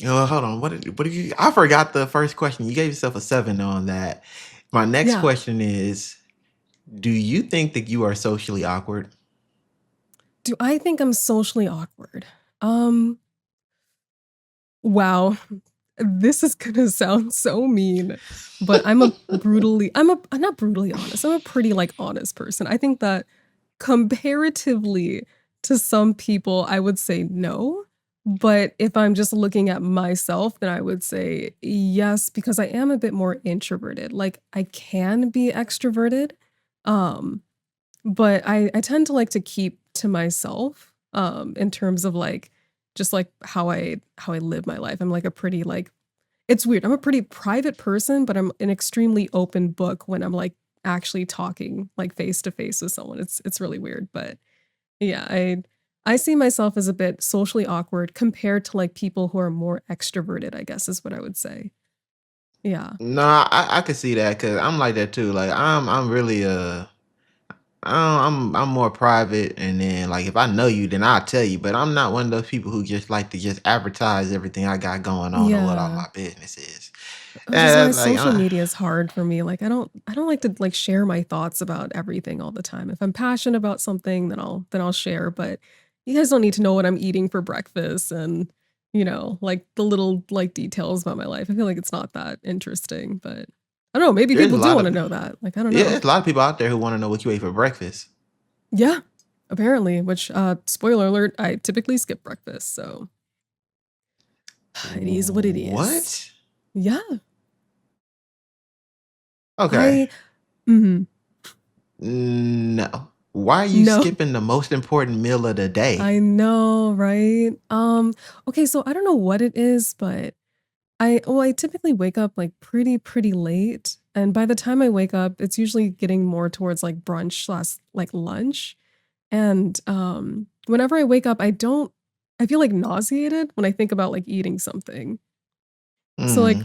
Hold on. What did you? I forgot the first question. You gave yourself a 7 on that. My next Yeah. question is, do you think that you are socially awkward? Do I think I'm socially awkward? Um, wow. This is gonna sound so mean, but I'm not brutally honest. I'm a pretty like honest person. I think that comparatively to some people, I would say no. But if I'm just looking at myself, then I would say yes, because I am a bit more introverted. Like I can be extroverted. Um, but I tend to like to keep to myself, in terms of like just like how I live my life. I'm like a pretty like it's weird. I'm a pretty private person, but I'm an extremely open book when I'm like actually talking like face to face with someone. It's really weird, but yeah, I see myself as a bit socially awkward compared to like people who are more extroverted, I guess is what I would say. Yeah. No, I could see that because I'm like that too. Like I'm really I'm more private, and then like if I know you, then I'll tell you. But I'm not one of those people who just like to just advertise everything I got going on or what all Yeah. my business is. Which is why And like social media is hard for me. Like I don't like to like share my thoughts about everything all the time. If I'm passionate about something, then I'll share, but you guys don't need to know what I'm eating for breakfast and like the little like details about my life. I feel like it's not that interesting, but I don't know, maybe there's a people do lot want to of know that. Like I don't yeah, know. there's a lot of people out there who want to know what you ate for breakfast. Yeah. Apparently, which spoiler alert, I typically skip breakfast, so it is what it is. What? Yeah. Okay. I mhm. No. Why are you No. skipping the most important meal of the day? I know, right? Okay, so I don't know what it is, but I typically wake up like pretty late, and by the time I wake up, it's usually getting more towards like brunch slash like lunch. And whenever I wake up, I feel like nauseated when I think about like eating something. So Mm. like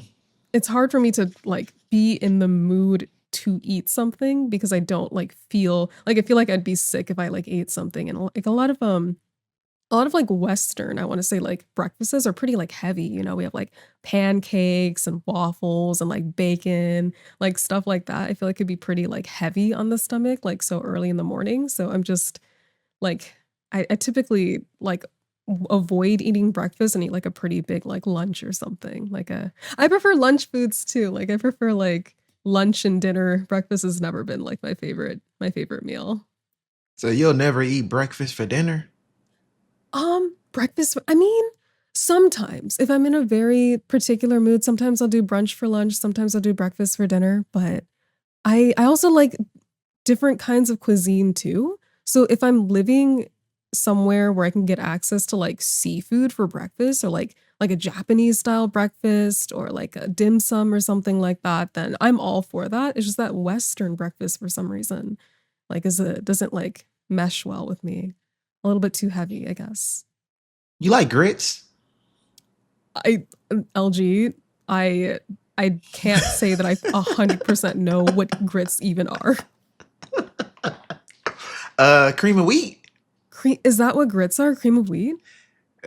it's hard for me to like be in the mood to eat something because I don't like feel like I feel like I'd be sick if I like ate something and like a lot of like Western, I want to say like breakfasts are pretty like heavy. We have like pancakes and waffles and like bacon, like stuff like that. I feel like it'd be pretty like heavy on the stomach, like so early in the morning. So I'm just like, I typically like avoid eating breakfast and eat like a pretty big like lunch or something. I prefer lunch foods too. Like I prefer like lunch and dinner. Breakfast has never been like my favorite meal. So you'll never eat breakfast for dinner? Breakfast, I mean, sometimes if I'm in a very particular mood, sometimes I'll do brunch for lunch, sometimes I'll do breakfast for dinner, but I also like different kinds of cuisine too. So if I'm living somewhere where I can get access to like seafood for breakfast or like a Japanese style breakfast or like a dim sum or something like that, then I'm all for that. It's just that Western breakfast for some reason doesn't like mesh well with me. A little bit too heavy, I guess. You like grits? I LG, I I can't say that I 100% know what grits even are. Cream of wheat. Cream is that what grits are? Cream of wheat?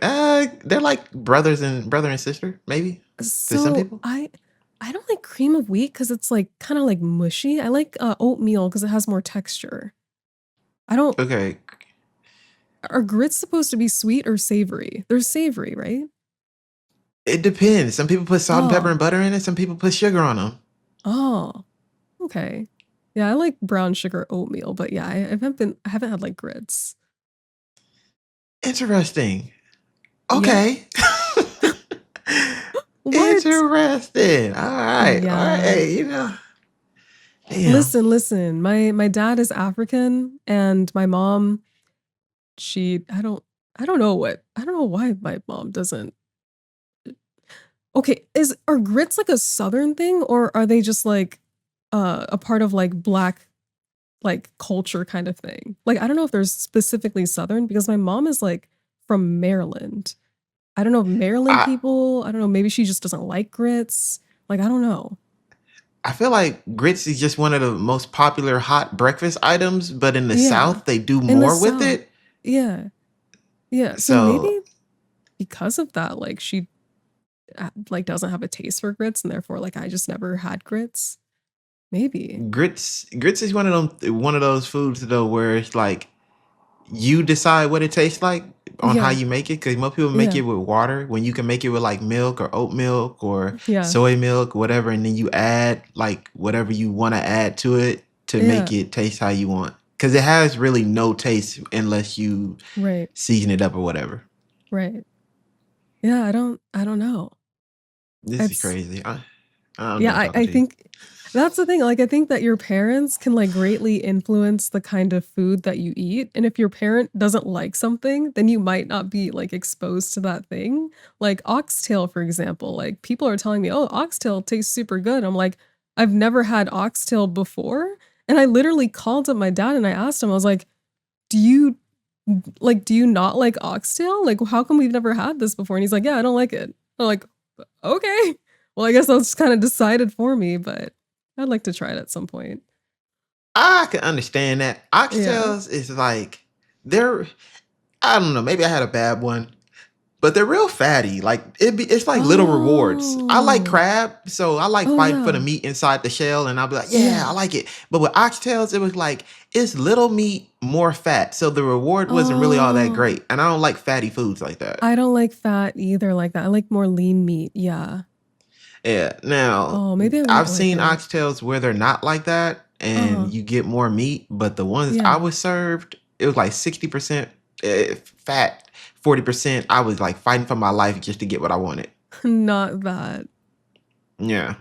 They're like brother and sister, maybe to some So people. I don't like cream of wheat because it's like kind of like mushy. I like oatmeal because it has more texture. I don't. Okay, Are grits supposed to be sweet or savory? They're savory, right? it depends. Some people put salt and pepper Oh, and butter in it. Some people put sugar on them. oh, okay. Yeah, I like brown sugar oatmeal, but yeah, I haven't had like grits. Interesting. Yeah. Okay. What? Interesting. All right. All right. Yeah. Hey, damn. Listen. My dad is African and my mom, she I don't know why my mom doesn't. Okay, are grits like a southern thing or are they just like a part of like black like culture kind of thing? Like I don't know if they're specifically southern because my mom is like from Maryland. I don't know if Maryland I people, I don't know, maybe she just doesn't like grits. Like I don't know. I feel like grits is just one of the most popular hot breakfast items, but in the Yeah. South they do In the more with south. it. Yeah. Yeah. So So maybe because of that, like she like, doesn't have a taste for grits, and therefore, like, I just never had grits? Maybe. Grits is one of those foods though where it's like you decide what it tastes like on how Yeah, you make it. Because most people make yeah, it with water when you can make it with like milk or oat milk or yeah, soy milk, whatever, and then you add like whatever you want to add to it to yeah, make it taste how you want. Because it has really no taste unless you right, season it up or whatever. right. Yeah, I don't know. This is It's crazy. I'm Yeah, done I talking I to you. think that's the thing, like, I think that your parents can, like, greatly influence the kind of food that you eat, and if your parent doesn't like something, then you might not be, like, exposed to that thing. Like, oxtail, for example, like, people are telling me, "Oh, oxtail tastes super good." I'm like, "I've never had oxtail before," and I literally called up my dad and I asked him, I was like, "Do you do you not like oxtail? Like, how come we've never had this before?" And he's like, "Yeah, I don't like it." I'm like, "Okay. Well, I guess that's kinda decided for me, but I'd like to try it at some point." I can understand that. Yeah. Oxtails is like they're I don't know, maybe I had a bad one, but they're real fatty. Like it's like little rewards. I like Oh. crab, so I like Oh, fighting for the yeah. meat inside the shell, and I'll be like, yeah, I Yeah. like it. But with oxtails, it was like it's little meat, more fat. So the reward wasn't really all that Oh. great. And I don't like fatty foods like that. I don't like fat either like that. I like more lean meat. Yeah. Yeah. Now, Oh, maybe I won't I've like seen it. oxtails where they're not like that and Uh-huh. you get more meat, but the ones I Yeah. was served, it was like 60% fat, 40%. I was like fighting for my life just to get what I wanted. Not that. Yeah.